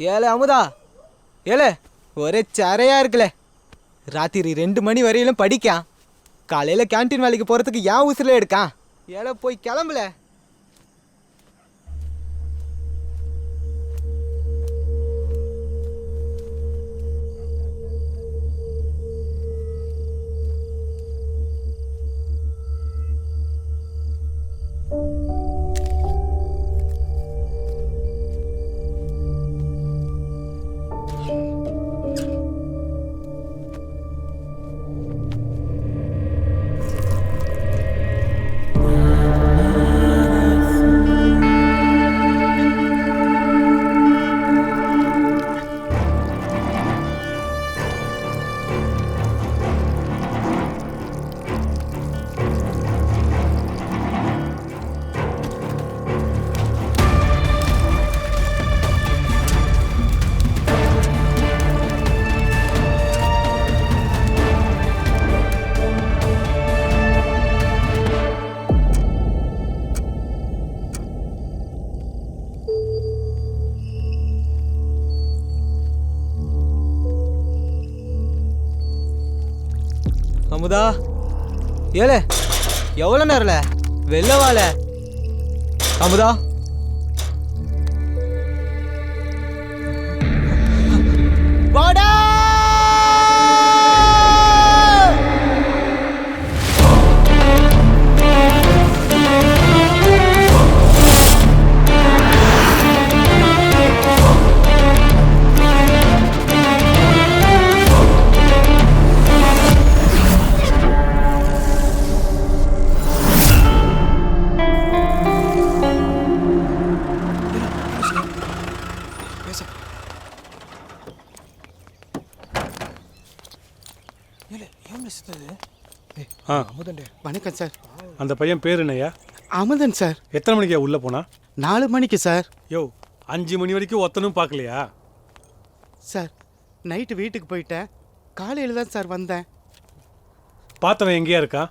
ஏலே அமுதா, ஏலே ஒரே சரையா இருக்குல்ல. ராத்திரி 2 மணி வரையிலும் படிக்கான். காலையில் கேன்டீன் வேலைக்கு போகிறதுக்கு ஏன் உசுரில் எடுக்கான். ஏலே போய் கிளம்புல. அமுதா, ஏலே எவ்வளோ நேரம்ல வெளில வாழ. அமுதா, வாடா. வணக்கம் சார். அந்த பையன் பேர் என்னையா? அமுதன் சார். எத்தனை மணிக்கு உள்ளே போனா? 4 மணிக்கு சார். யோ, 5 மணி வரைக்கும் ஒத்தனும் பார்க்கலையா? சார் நைட்டு வீட்டுக்கு போயிட்டேன். காலையில் தான் சார் வந்தேன். பார்த்தவன் எங்கேயா இருக்கான்?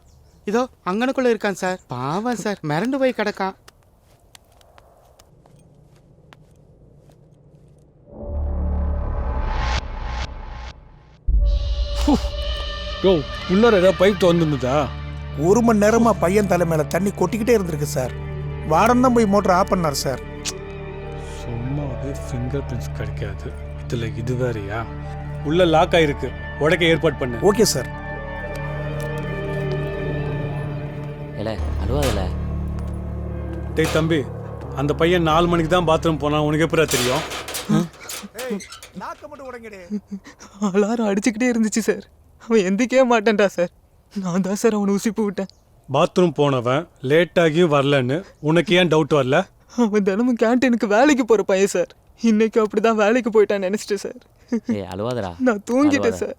இதோ அங்கனக்குள்ளே இருக்கான் சார். பாவம் சார், மிரண்டு போய் கிடக்கான். யோ, உள்ளார ஏதாவது பைப் திறந்துருந்ததா? 1 மணி நேரமா பையன் தலை மேல தண்ணி கொட்டிக்கிட்டே இருந்திருக்கு சார். வாரம் தான் போய் மோட்டர் ஆஃப் பண்ணார் சார். சும்மாவே ஃபிங்கர் பிரிண்ட்ஸ் கிடைக்காது. இதில் இது வேறையா? உள்ள லாக் ஆயிருக்கு, உடைக்க ஏற்பாடு பண்ணு. Okay sir. அழுவாதல. டேய் தம்பி, அந்த பையன் 4 மணிக்கு தான் பாத்ரூம் போனான். உனக்கு எப்படா தெரியும்? அலாரம் அடிச்சுக்கிட்டே இருந்துச்சு சார். அவன் எந்திக்கவே மாட்டேன்டா சார். நான் தான் சார் அவனை உசிப்பு விட்டேன். பாத்ரூம் போனவன் லேட்டாகியும் வரலன்னு உனக்கு ஏன் டவுட் வரல? அவன் தினமும் கேன்டீனுக்கு வேலைக்கு போகிற பையன் சார். இன்னைக்கு அப்படிதான் வேலைக்கு போயிட்டான்னு நினச்சிட்டேன் சார். அழுவாதடா. நான் தூங்கிட்டேன் சார்.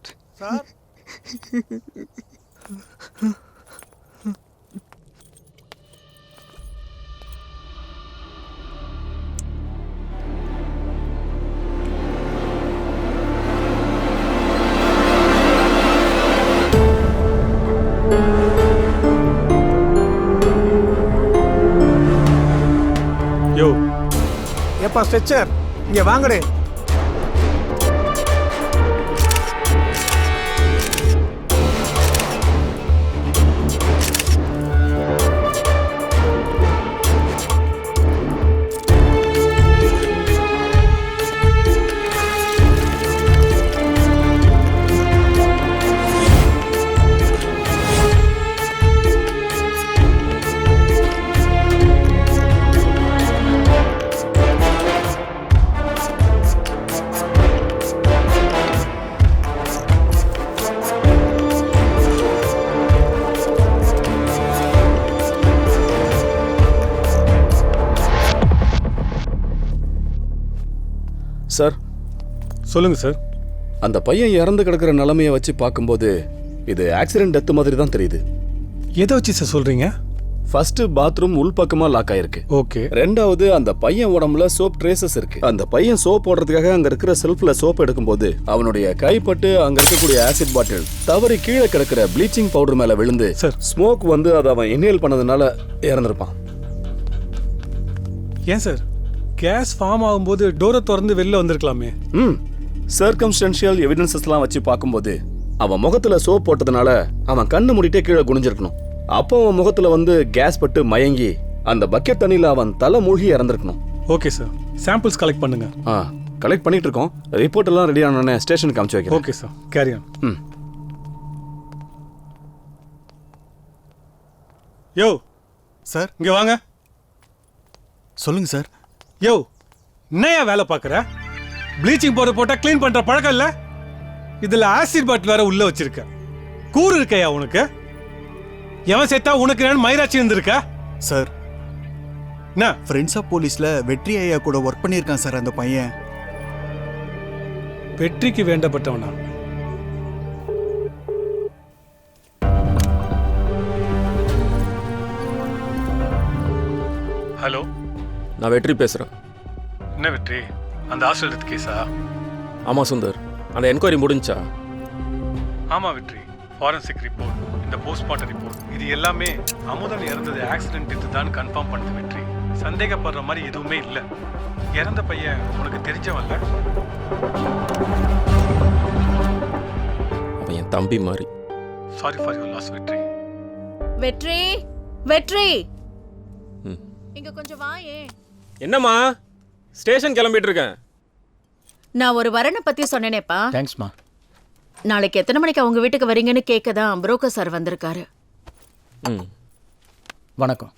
யோ, ஏப்பா ஸ்ட்ரெச்சர், இங்க வாங்கடே. சார், சொல்லுங்க சார். அந்த பையன் இறந்து கிடக்கிற நிலைமையை வச்சு பார்க்கும்போது இது ஆக்சிடென்ட் டெத் மாதிரி தான் தெரியுது. எதை வச்சு சார் சொல்றீங்க? ஃபர்ஸ்ட் பாத்ரூம் உள்பக்கமா லாக் ஆயிருக்கு. ஓகே. ரெண்டாவது அந்த பையன் உடம்புல சோப் ட்ரேசஸ் இருக்கு. அந்த பையன் சோப் போடுறதுக்காக அங்க இருக்கிற செல்ஃப்ல சோப் எடுக்கும்போது அவனுடைய கைப்பட்டு அங்க இருக்கக்கூடிய ஆசிட் பாட்டில் தவறி கீழே கிடக்கிற ப்ளீச்சிங் பவுடர் மேல விழுந்து ஸ்மோக் வந்து அதை அவன் இன்ஹேல் பண்ணதுனால இறந்திருப்பான். ஏன் சார் கேஸ் ஃபார்ம் ஆகும்போது டோரை திறந்து வெளில வந்திருக்கலாமே. சர்க்கம்ஸ்டன்ஷியல் எவிடன்சஸ்லாம் வச்சு பார்க்கும்போது அவன் முகத்துல சோப் போட்டதுனால அவன் கண்ணு மூடிட்டே கீழே குனிஞ்சிருக்கணும். அப்போ அவன் முகத்துல வந்து கேஸ் பட்டு மயங்கி அந்த பக்கெட் தண்ணியில அவன் தலை மூழ்கி இறந்திருக்கணும். ஓகே சார், சாம்பிள்ஸ் கலெக்ட் பண்ணுங்க. கலெக்ட் பண்ணிட்டு இருக்கோம். ரிப்போர்ட் எல்லாம் ரெடி ஆனோடனே ஸ்டேஷனுக்கு அனுப்பிச்சு வைக்கிறேன். Okay sir, carry on. Yo sir இங்க வாங்க. சொல்லுங்க சார். யோ என்னையா வேலை பார்க்குற? ப்ளீச்சிங் பவுடர் போட்டால் க்ளீன் பண்ணுற பழக்கம் இல்லை? இதில் ஆசிட் பாட்டில் வேற உள்ள வச்சிருக்க. கூறு இருக்கையா உனக்கு? எவன் செத்தா உனக்கு நான் மயிராட்சி இருந்திருக்கா? சார், என்ன ஃப்ரெண்ட்ஸ் ஆஃப் போலீஸ்ல வெற்றி ஐயா கூட ஒர்க் பண்ணியிருக்கான் சார் அந்த பையன். வெற்றிக்கு வேண்டப்பட்டவனா? ஹலோ, நான் வெற்றி பேசுறேன். என்ன வெற்றி? அந்த ஹாஸ்டல் டெத் கேஸா? ஆமா சுந்தர், அந்த என்கொயரி முடிஞ்சா? ஆமாம் வெற்றி. ஃபாரன்சிக் ரிப்போர்ட், இந்த போஸ்ட்மார்ட்டம் ரிப்போர்ட், இது எல்லாமே அமுதன் இறந்தது ஆக்சிடென்ட் இதுதான் கன்ஃபார்ம் பண்ணுது வெற்றி. சந்தேகப்படுற மாதிரி எதுவுமே இல்லை. இறந்த பையன் உனக்கு தெரிஞ்சவன்ல? அவன் என் தம்பி மாதிரி. சாரி ஃபார் யுவர் லாஸ் வெற்றி. வெற்றி, வெற்றி, இங்க கொஞ்சம் வாயே. என்னம்மா, ஸ்டேஷன் கிளம்பிட்டு இருக்கேன். நான் ஒரு வரனை பத்தி சொன்னேனேப்பா. தேங்க்ஸ்மா. நாளைக்கு எத்தனை மணிக்கு அவங்க வீட்டுக்கு வரீங்கன்னு கேட்க தான் புரோக்கர் சார் வந்திருக்காரு. வணக்கம்.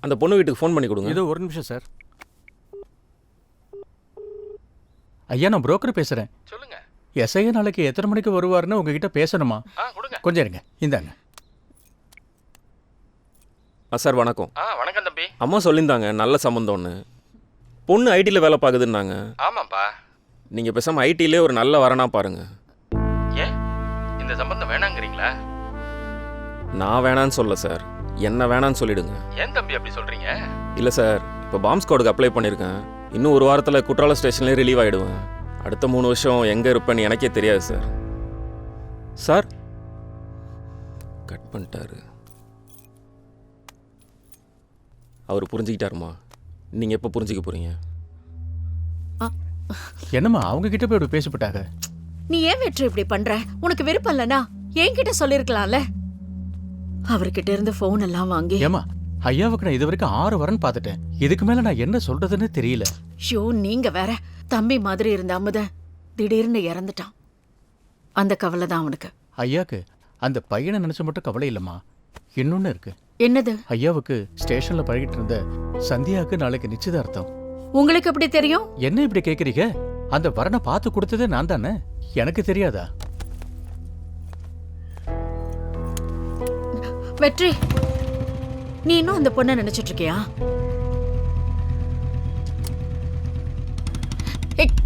அந்த பொண்ணு வீட்டுக்கு ஃபோன் பண்ணி கொடுங்க. இது ஒரு நிமிஷம் சார். ஐயா, நான் புரோக்கர் பேசுறேன். சொல்லுங்க. எஸ்ஐ நாளைக்கு எத்தனை மணிக்கு வருவாருன்னு உங்ககிட்ட பேசணுமா? கொஞ்சம் இருங்க, இந்தாங்க. சார் வணக்கம். வணக்கம் தம்பி. அம்மா சொல்லியிருந்தாங்க நல்ல சம்மந்தம்னு. பொண்ணு ஐடியில் வேலை பார்க்குதுன்னாங்க. ஆமாப்பா. நீங்கள் பேசாமல் ஐடியிலே ஒரு நல்ல வரனா பாருங்க. ஏன் இந்த சம்பந்தம் வேணாங்கிறீங்களா? நான் வேணான்னு சொல்ல சார், என்ன வேணான்னு சொல்லிடுங்க. ஏன் தம்பி அப்படி சொல்றீங்க? இல்லை சார், இப்போ பாம்ப் ஸ்குவாடுக்கு அப்ளை பண்ணியிருக்கேன். இன்னும் ஒரு வாரத்தில் குற்றால ஸ்டேஷன்லேயே ரிலீவ் ஆகிடுவேன். அடுத்த 3 வருஷம் எங்கே இருப்பேன்னு எனக்கே தெரியாது சார். சார் கட் பண்ணிட்டாரு. அவர் புரிஞ்சுக்கிட்டாருமா? நீங்கள் எப்போ புரிஞ்சுக்க போகிறீங்க? என்னம்மா அவங்க கிட்ட போய் இப்படி பேசப்பட்டாங்க? நீ ஏன் வெற்றி இப்படி பண்ற? உனக்கு விருப்பம் இல்லனா என்கிட்ட சொல்லிருக்கலாம்ல. அவர்கிட்ட இருந்து போன் எல்லாம் வாங்கி. ஏமா, ஐயாவுக்கு நான் இது வரைக்கும் 6 வரன் பார்த்துட்டேன். இதுக்கு மேல நான் என்ன சொல்றதுன்னு தெரியல. ஷோ, நீங்க வேற. தம்பி மாதிரி இருந்த அமுதன் திடீர்னு இறந்துட்டான். அந்த கவலை தான் அவனுக்கு. ஐயாக்கு அந்த பையனை நினைச்ச மட்டும் கவலை இல்லம்மா, இன்னொன்னு இருக்கு. என்னது? ஐயாவுக்கு ஸ்டேஷன்ல பழகிட்டு இருந்த சந்தியாவுக்கு நாளைக்கு நிச்சயதார்த்தம். உங்களுக்கு எப்படி தெரியும்? என்ன இப்படி கேக்குறீங்க? அந்த வரனை பார்த்து கொடுத்ததே நான் தானே, எனக்கு தெரியாதா? வெற்றி, நீ இன்னும் அந்த பொண்ணை நினைச்சிட்டு இருக்கியா?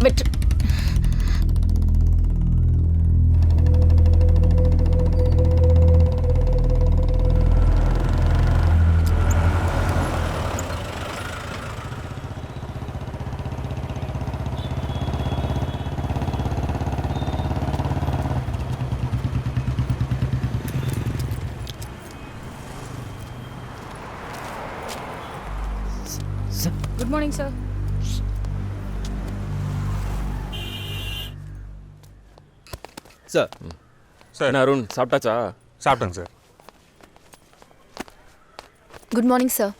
வெற்றி, குட் மார்னிங் சார். சார் என்ன அருண், சாப்பிட்டாச்சா? சாப்பிட்டேங்க சார். Good morning sir.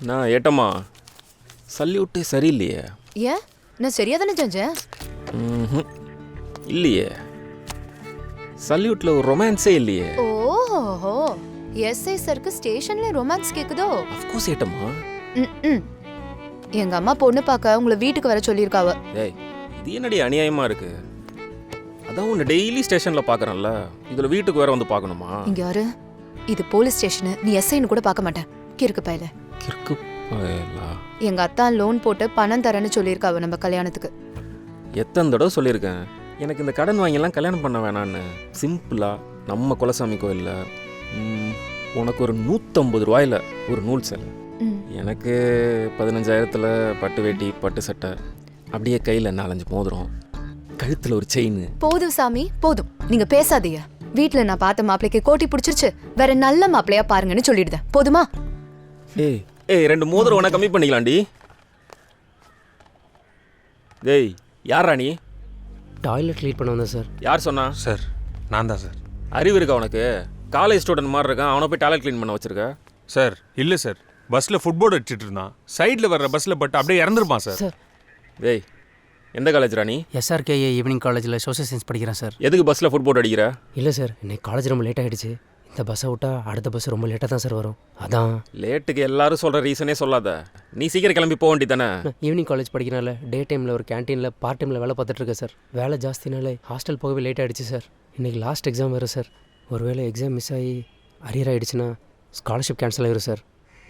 நான் ஏட்டம்மா, சல்யூட்டே சரியில்லையே. ஏன், நான் சரியா தானே செஞ்சேன்? இல்லையே, சல்யூட்ல ஒரு ரொமான்ஸே இல்லையே. ஓஹோ, எஸ்ஐ சருக்கு ஸ்டேஷன்ல ரொமான்ஸ் கேக்குதோ? அஃப்கோர்ஸ் ஏட்டம்மா. எங்க அம்மா பொண்ணு பார்க்க உங்களை வீட்டுக்கு வர சொல்லியிருக்காவ. ஏய், இது என்னடி அநியாயமா இருக்கு? அதான் உன்னை டெய்லி ஸ்டேஷன்ல பாக்குறேன்ல, இதுல வீட்டுக்கு வேற வந்து பார்க்கணுமா? இங்க யாரு? இது போலீஸ் ஸ்டேஷன், நீ எஸ்ஐன்னு கூட பார்க்க மாட்டேன். கிறுக்கு பயல. கிறுக்கு பயலா? எங்க அத்தான் லோன் போட்டு பணம் தரேன்னு சொல்லியிருக்காவ நம்ம கல்யாணத்துக்கு. எத்தனை தடவை சொல்லியிருக்கேன் எனக்கு இந்த கடன் வாங்கிலாம் கல்யாணம் பண்ண வேணான்னு. சிம்பிளா நம்ம குலசாமி கோயில்ல உனக்கு ஒரு 150 ரூபாயில ஒரு நூல் சேலை, எனக்கு 15,000த்துல பட்டு வேட்டி பட்டு சட்டை, அப்படியே கையில் 4-5 மோதிரம், கழுத்தில் ஒரு செயின். போதும் சாமி போதும், நீங்க பேசாதீங்க. வீட்டுல நான் பார்த்த மாப்பிளைக்கு கோட்டி பிடிச்சிருச்சு, வேற நல்ல மாப்பிளையா பாருங்கன்னு சொல்லிடுதேன். போதுமா? ஏய், ஏய் 2 மோதிரம் வேணா கம்மி பண்ணிக்கலாம்டி. டேய் யாரா நீ? டாய்லெட் க்ளீன் பண்ண வந்தேன் சார். யார் சொன்னா? சார் நான் தான் சார். அறிவு இருக்கா உனக்கு? காலேஜ் ஸ்டூடெண்ட் மாதிரி இருக்கான், அவனை போய் டாய்லெட் க்ளீன் பண்ண வச்சிருக்க. சார் இல்லை சார், பஸ்ஸில் ஃபுட்போர்டு அடிச்சிட்டு இருந்தான். சைடில் வர்ற பஸ்ஸில் பட்டு அப்படியே இறந்துருப்பான் சார். சார் டேய் எந்த காலேஜ்ரா நீ? SRKA ஈவினிங் காலேஜில் சோஷியல் சயின்ஸ் படிக்கிறேன் சார். எதுக்கு பஸ்ஸில் ஃபுட்போர்டு அடிக்கிற? இல்லை சார், இன்னைக்கு காலேஜ் ரொம்ப லேட் ஆகிடுச்சு. இந்த பஸ்ஸை விட்டா அடுத்த பஸ் ரொம்ப லேட்டாக தான் சார் வரும். அதான் லேட்டுக்கு எல்லாரும் சொல்கிற ரீசனே சொல்லாத. நீ சீக்கிரம் கிளம்பி போக வேண்டி தானே? ஈவினிங் காலேஜ் படிக்கிறனால டே டைமில் ஒரு கேன்டீனில் பார்ட் டைமில் வேலை பார்த்துட்ருக்கேன் சார். வேலை ஜாஸ்தினால ஹாஸ்டல் போகவே லேட் ஆகிடுச்சு சார். இன்றைக்கி லாஸ்ட் எக்ஸாம் வேறு சார். ஒருவேளை எக்ஸாம் மிஸ் ஆகி அரியர் ஆகிடுச்சுன்னா ஸ்காலர்ஷிப் கேன்சல் ஆகிடும் சார்.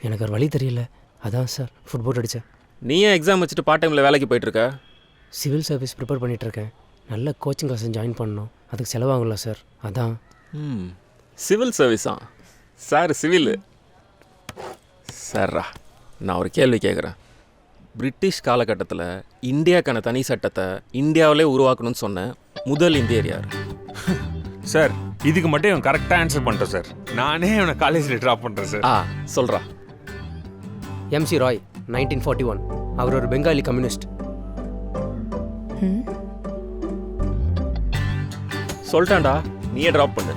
எனக்கு ஒரு வழி தெரியல, அதான் சார் ஃபுட்போர்ட் அடித்தேன். நீ ஏன் எக்ஸாம் வச்சுட்டு பார்ட் டைமில் வேலைக்கு போயிட்டுருக்க? சிவில் சர்வீஸ் ப்ரிப்பேர் பண்ணிகிட்ருக்கேன். நல்ல கோச்சிங் கிளாஸ் ஜாயின் பண்ணணும், அதுக்கு செலவாகும்ல சார், அதான். சிவில் சர்வீஸா? சார் சிவில் சார்ரா, நான் ஒரு கேள்வி கேட்குறேன். பிரிட்டிஷ் காலகட்டத்தில் இந்தியாக்கான தனி சட்டத்தை இந்தியாவிலே உருவாக்கணும்னு சொன்ன முதல் இந்தியர் யார்? சார் இதுக்கு மட்டும் இவன் கரெக்டாக ஆன்சர் பண்ணிட்டேன் சார். நானே இவனை காலேஜில் ட்ராப் பண்ணுறேன் சார். சொல்கிறா. MC ராய் 1941. அவர் ஒரு பெங்காலி கம்யூனிஸ்ட். சொல்லிட்டான்டா, நீயே ட்ராப் பண்ணு.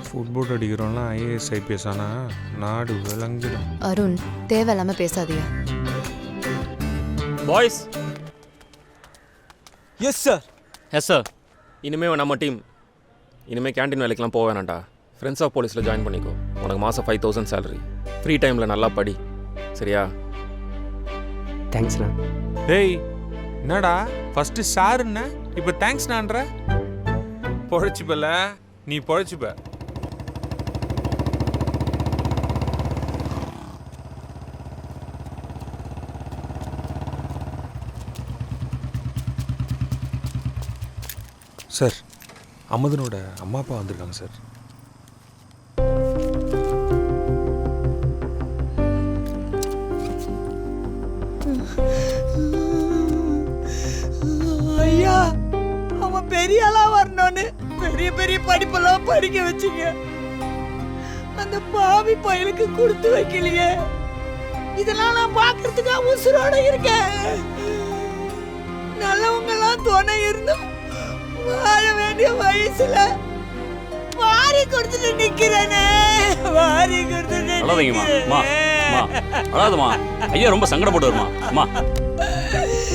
ஃபுட்போர்ட் அடிக்கிறோம்லாம் IAS IPS ஆனால் நாடு விளங்கிடும். அருண், தேவையில்லாம பேசாதீங்க. Boys. Yes sir. Yes sir. இனிமேல் நம்ம டீம் இனிமேல் கேன்டீன் வேலைக்கெலாம் போக வேணாண்டா. ஃப்ரெண்ட்ஸ் ஆஃப் போலீஸில் ஜாயின் பண்ணிக்கோ. உனக்கு மாதம் 5000 சேலரி. ஃப்ரீ டைமில் நல்லா படி, சரியா? தேங்க்ஸ்ண்ணா. டேய் என்னடா ஃபஸ்ட்டு சாருன்ன இப்போ தேங்க்ஸ் நான்ற? பொழைச்சிப்பல நீ பொழைச்சிப்ப. சார் அமுதனோட அம்மா அப்பா வந்திருக்காங்க சார். ஐயா, அவன் பெரிய ஆளா வரணும்னு பெரிய பெரிய படிப்பெல்லாம் படிக்க வச்சுங்க. அந்த பாவி பயலுக்கு கொடுத்து வைக்கலையே. இதெல்லாம் நான் பாக்குறதுக்கா உசுரோட இருக்கேன். நல்லவங்க எல்லாம் துணை இருந்தும் வாழ வேண்டிய வயசுல வாரி கொடுத்துட்டு நிக்கிறேனே. வாரி கொடுத்துட்டு அழாதம்மா. ஐயா ரொம்ப சங்கடப்பட்டு வருமா? அம்மா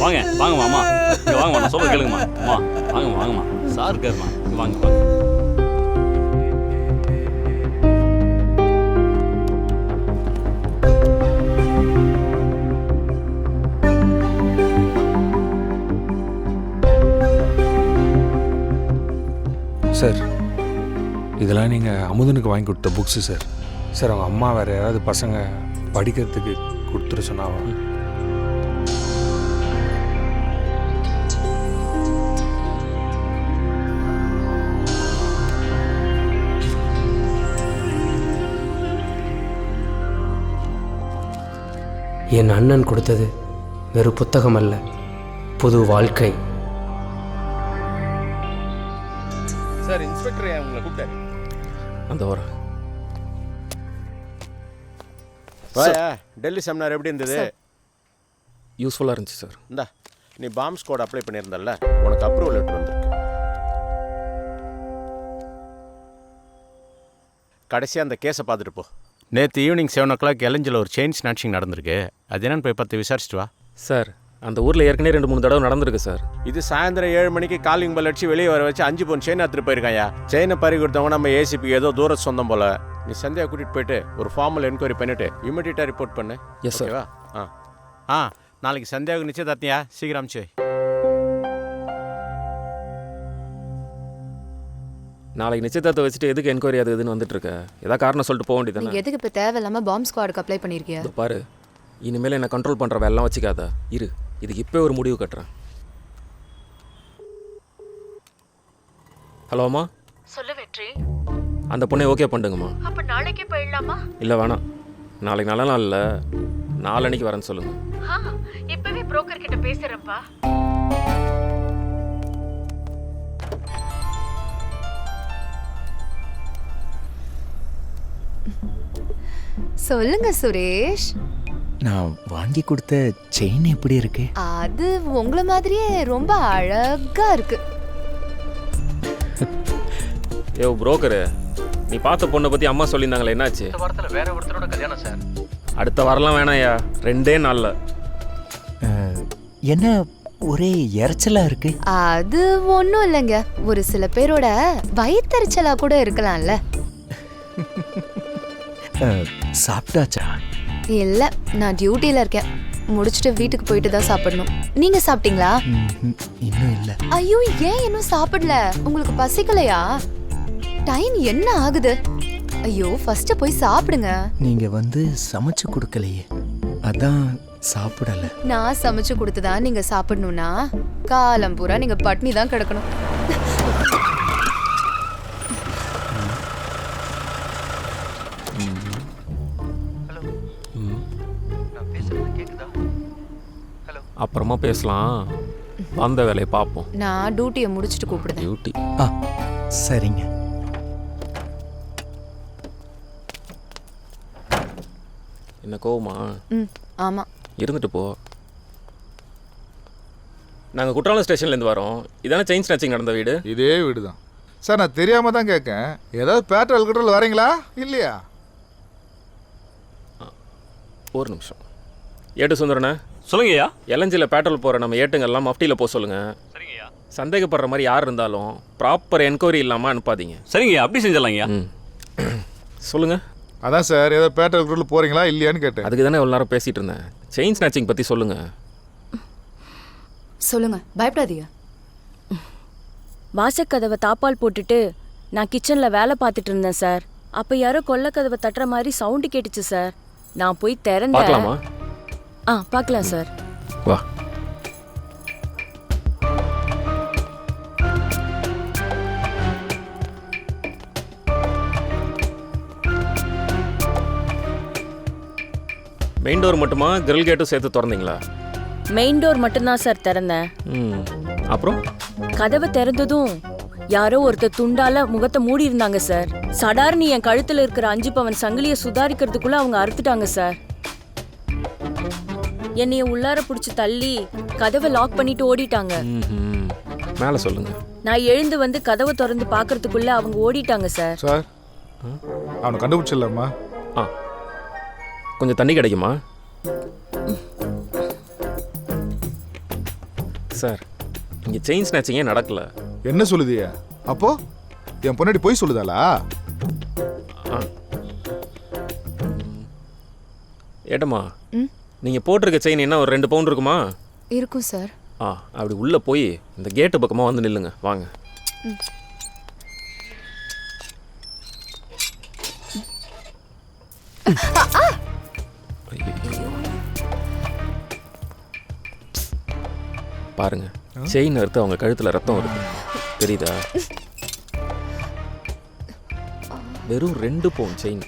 வாங்க வாங்கம்மா. அம்மா இங்கே வாங்கம்மா, நான் சொல்ல கேளுங்கம்மா. அம்மா வாங்கம்மா வாங்கம்மா, சார் இருக்காருமா, வாங்க வாங்க. சார் இதெல்லாம் நீங்கள் அமுதனுக்கு வாங்கி கொடுத்த புக்ஸு சார். சார் அவங்க அம்மா வேறு யாராவது பசங்க படிக்கிறதுக்கு கொடுத்துட சொன்னாவா? என் அண்ணன் கொடுத்தது வெறும் புத்தகம் அல்ல, புது வாழ்க்கை. சார் இன்ஸ்பெக்டர் உங்களை கூப்பிட்டாரு. அந்த வர டெல்லி செமினார் எப்படி இருந்தது? யூஸ்ஃபுல்லாக இருந்துச்சு சார். இந்தா நீ பாம்ப் ஸ்குவாட் அப்ளை பண்ணியிருந்தல்ல, உனக்கு அப்ரூவல் லெட்டர் வந்திருக்கு. கடைசியாக அந்த கேஸை பார்த்துட்டு போ. நேற்று ஈவினிங் 7 o'clock எலஞ்சில் ஒரு செயின் ஸ்நாட்சிங் நடந்திருக்கு. அது என்னன்னு போய் பார்த்து விசாரிச்சுட்டு வா. சார் அந்த ஊரில் ஏற்கனவே 2-3 தடவை நடந்திருக்கு சார். இது சாயந்தரம் 7 மணிக்கு காலிங் பெல் அடிச்சு வெளியே வர வச்சு 5 பவுன் செயின் எடுத்துட்டு போயிருக்காயா. செயினை பறி கொடுத்தவங்க நம்ம ஏசிபி ஏதோ தூர சொந்தம் போல. நீ சந்தியா கூட்டிகிட்டு போயிட்டு ஒரு ஃபார்மல் என்கொயரி பண்ணிட்டு இமீடியட்டாக ரிப்போர்ட் பண்ணு. Yes sir. நாளைக்கு சந்தியாவுக்கு நிச்சயதார்த்தியா, சீக்கிரம் அமிச்சு. நாளைக்கு நிச்சயதார்த்தம் வச்சுட்டு எதுக்கு என்கொயரி அது இதுன்னு வந்துட்டு இருக்க? ஏதாவது காரணம் சொல்லிட்டு போக வேண்டியதானே? நீங்க எதுக்கு இப்ப தேவையில்லாம பாம்ப் ஸ்குவாடுக்கு அப்ளை பண்ணிருக்கியா? பாரு, இனிமேல் என்ன கண்ட்ரோல் பண்ணுற வேலைலாம் வச்சுக்காத. இரு, இதுக்கு இப்போ ஒரு முடிவு கட்டுறேன். ஹலோ அம்மா. சொல்லு வெற்றி. அந்த பொண்ணை ஓகே பண்ணுங்கம்மா. அப்ப நாளைக்கே போயிடலாமா? இல்லை வேணாம், நாளைக்கு நல்ல நாள் இல்லை, நாளன்னைக்கு வரேன்னு சொல்லுங்க. இப்பவே புரோக்கர் கிட்ட பேசுறேன்ப்பா. சொல்லுங்க சுரேஷ். நான் வாங்கி கொடுத்த செயின் எப்படி இருக்கு? அது உங்கள மாதிரியே ரொம்ப அழகா இருக்கு. யோ புரோக்கரு, நீ பார்த்த பொண்ணை பற்றி அம்மா சொல்லியிருந்தாங்களே, என்னாச்சு? இந்த வாரத்தில் வேற ஒருத்தரோட கல்யாணம் சார். அடுத்த வாரம்லாம் வேணாயா, 2 நாளில். என்ன ஒரே இறைச்சலா இருக்கு? அது ஒண்ணும் இல்லைங்க, ஒரு சில பேரோட வயித்தறிச்சலா கூட இருக்கலாம்ல. சாப்பிட்டாச்சா? இல்ல, நான் டியூட்டில இருக்கேன். முடிச்சுட்டு வீட்டுக்கு போயிட்டு தான் சாப்பிடணும். நீங்க சாப்பிட்டீங்களா? இன்னும் இல்ல. ஐயோ, ஏன் இன்னும் சாப்பிடல? உங்களுக்கு பசிக்கலையா? டைம் என்ன ஆகுது? ஐயோ, ஃபர்ஸ்ட் போய் சாப்பிடுங்க. நீங்க சமைச்சு கொடுக்கலையே, அதான் சாப்பிடல. நான் சமைச்சு கொடுத்துதான் நீங்க சாப்பிடணும்னா காலம் பூரா நீங்க பட்னி தான் கிடக்கணும். அப்புறமா பேசலாம், வந்த வேலையை பார்ப்போம். நான் டியூட்டியை முடிச்சுட்டு கூப்பிடுறேன். டியூட்டி? சரிங்க. என்ன கோவமா? ஆமா, இருந்துட்டு போ. நாங்கள் குற்றாலம் ஸ்டேஷன்லேருந்து வரோம். இதானே செயின் ஸ்நாச்சிங் நடந்த வீடு? இதே வீடு தான் சார். நான் தெரியாமல் தான் கேட்கேன். ஏதாவது பேட்ரோல் கிட்டல் வரீங்களா இல்லையா? ஒரு நிமிஷம். ஏட்டு சுந்தரண்ணே, சொல்லுங்கய்யா. எலஞ்சியில் பெட்ரோல் போகிற நம்ம ஏட்டுங்கெல்லாம் மஃப்டியில் போக சொல்லுங்கள். சரிங்கய்யா. சந்தேகப்படுற மாதிரி யார் இருந்தாலும் ப்ராப்பர் என்கொயரி இல்லாமல் அனுப்பாதீங்க. சரிங்கய்யா, அப்படி செஞ்சிடலாங்கய்யா. சொல்லுங்கள். அதான் சார், ஏதோ பேட்ரோல் கிட்டல் போகிறீங்களா இல்லையான்னு கேட்டேன். அதுக்கு தானே இவ்வளோ நேரம் பேசிகிட்டு இருந்தேன். செயின் ஸ்நாச்சிங் பற்றி சொல்லுங்கள். சொல்லுங்க, பயப்படாதீங்க. வாசக்கதவை தாப்பால் போட்டுட்டு நான் கிச்சனில் வேலை பார்த்துட்டு இருந்தேன் சார். அப்போ யாரோ கொல்லக்கதவை தட்டுற மாதிரி சவுண்டு கேட்டுச்சு சார். நான் போய் திறந்தேன். பார்க்கலாமா? பார்க்கலாம் சார். வா. மெயின் டோர் மட்டுமா, கிரில் கேட்டும் சேர்த்து திறந்தீங்களா? மெயின் டோர் மட்டும்தான் சார் திறந்தேன். அப்புறம் கதவை திறந்ததும் யாரோ ஒருத்தர் துண்டால முகத்தை மூடி இருந்தாங்க சார். சடார்னு என் கழுத்துல இருக்கிற 5 பவன் சங்கிலியை சுதாரிக்கிறதுக்குள்ள அவங்க அறுத்துட்டாங்க சார். என்னைய உள்ளார பிடிச்சி தள்ளி கதவை லாக் பண்ணிட்டு ஓடிட்டாங்க. மேலே சொல்லுங்க. நான் எழுந்து கதவை திறந்து பார்க்கறதுக்குள்ள அவங்க ஓடிட்டாங்க சார். சார், அவனை கண்டுபிடிச்சிடலாமா? கொஞ்சம் தண்ணி கிடைக்குமா சார்? இங்கே செயின் ஸ்நாச்சிங்கே நடக்கல. என்ன சொல்லுதியா? அப்போ என் பொன்னாடி போய் சொல்லுதாளா? ஏட்டம்மா, நீங்கள் போட்டிருக்க செயின் என்ன ஒரு 2 பவுண்ட் இருக்குமா? இருக்கும் சார். அப்படி உள்ளே போய் இந்த கேட்டு பக்கமாக வந்து நில்லுங்க. வாங்க. பாருங்க, செயின் அறுத்து அவங்க கழுத்துல ரத்தம் வருது, தெரியுதா? வெறும் 2 பவுண்ட் செயின்.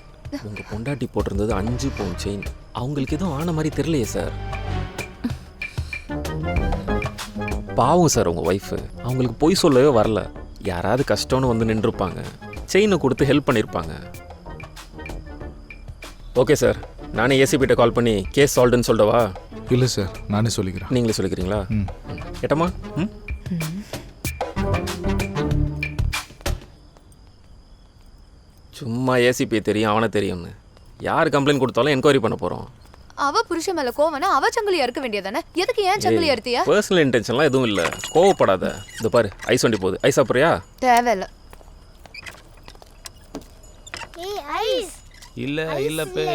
உங்க பொண்டாட்டி போட்டிருந்தது 5 பவுண்ட் செயின். அவங்களுக்கு எதுவும் ஆன மாதிரி தெரியலையே சார். பாவம் சார் உங்க ஒய்ஃபு. அவங்களுக்கு பொய் சொல்லவே வரல. யாராவது கஷ்டம்னு வந்து நின்றுருப்பாங்க, செயினை கொடுத்து ஹெல்ப் பண்ணியிருப்பாங்க. ஓகே சார், நானே ஏசிபிட்ட கால் பண்ணி கேஸ் சால்வ்டுன்னு சொல்லிடவா? இல்லை சார், நானே சொல்லிக்கிறேன். நீங்களே சொல்லிக்கிறீங்களா? ஏட்டம்மா, சும்மா ஏசிபி தெரியும், அவனை தெரியும்னு. யார் கம்ப்ளைண்ட் கொடுத்தாலும் என்கொயரி பண்ண போகிறோம். அவ புருஷன் மேல கோவனா அவ சங்கிலி அறுக்க வேண்டியதானே? எதுக்கு ஏன் சங்கிலி அறுத்தியா? பர்சனல் இன்டென்ஷன்லாம் எதுவும் இல்லை, கோவப்படாத. இந்த பாரு, ஐஸ் வண்டி போகுது. ஐஸ் சாப்பிட்றியா? தேவையில்ல. இல்லை இல்லைப்பே.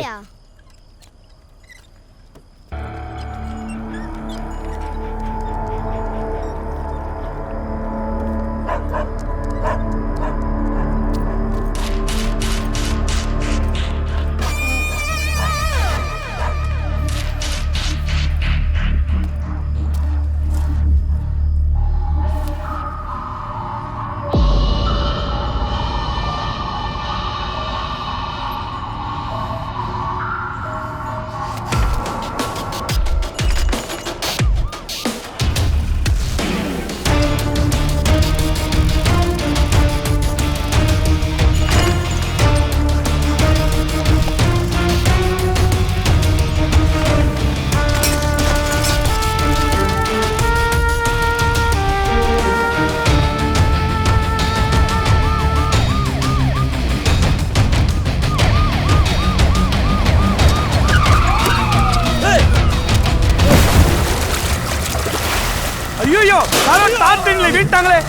வீட்டாங்களே.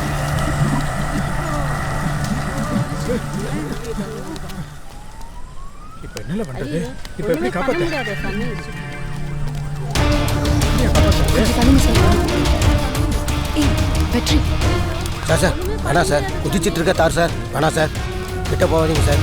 இப்போ என்னல பண்றது? இப்போ எப்படி காப்பாத்த? வெற்றி சார் வேணாம் சார், குதிச்சிட்டு இருக்க தார் சார், வேணாம் சார், கிட்ட போகாதீங்க சார்.